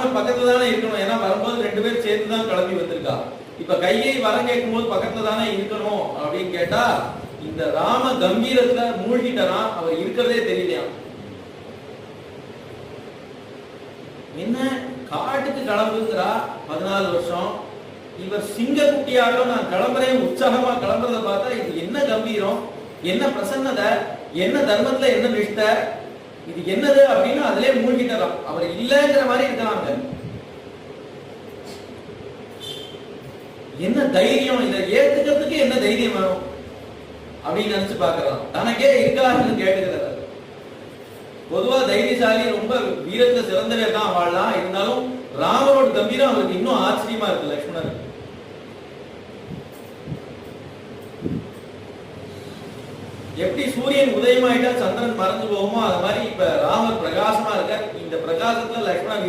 ராமர் பக்கத்துல தானே இருக்கணும், ஏன்னா வரும்போது ரெண்டு பேரும் சேர்ந்து தான் கிளம்பி வந்திருக்கா. இப்ப கையை வரம் கேட்கும் போது பக்கத்துல தானே இருக்கணும் அப்படின்னு கேட்டா, இந்த ராம கம்பீரத்துல மூழ்கிட்டனா அவர் இருக்கிறதே தெரியலையா. என்ன காட்டுக்கு கிளம்புங்கிறா 14 வருஷம், இவர் சிங்க குட்டியாலும் நான் கிளம்புறேன் உற்சாகமா கிளம்புறத பார்த்தா இது என்ன கம்பீரம், என்ன பிரசன்னதை, என்ன தர்மத்துல என்ன நிஷ்டை, இது என்னது அப்படின்னு அதிலே மூழ்கிட்டலாம். அவர் இல்லைங்கிற மாதிரி இருக்கிறாங்க. என்ன தைரியம், இதை ஏத்துக்கிறதுக்கு என்ன தைரியம் வேணும் அப்படின்னு நினைச்சு பாக்கலாம். தனக்கே இருக்காருன்னு கேட்டுக்கிறார். பொதுவா தைரியசாலி ரொம்ப வீரத்துல சிறந்தவே தான் வாழலாம். இருந்தாலும் ராமரோட கம்பீரம் அவருக்கு இன்னும் ஆச்சரியமா இருக்கு. லட்சுமணர் எப்படி சூரியன் உதயமாயிட்டா சந்திரன் மறைஞ்சு போகுமோ அது மாதிரி இப்ப ராமர் பிரகாசமா இருக்கார். இந்த பிரகாசத்துல லட்சுமணன்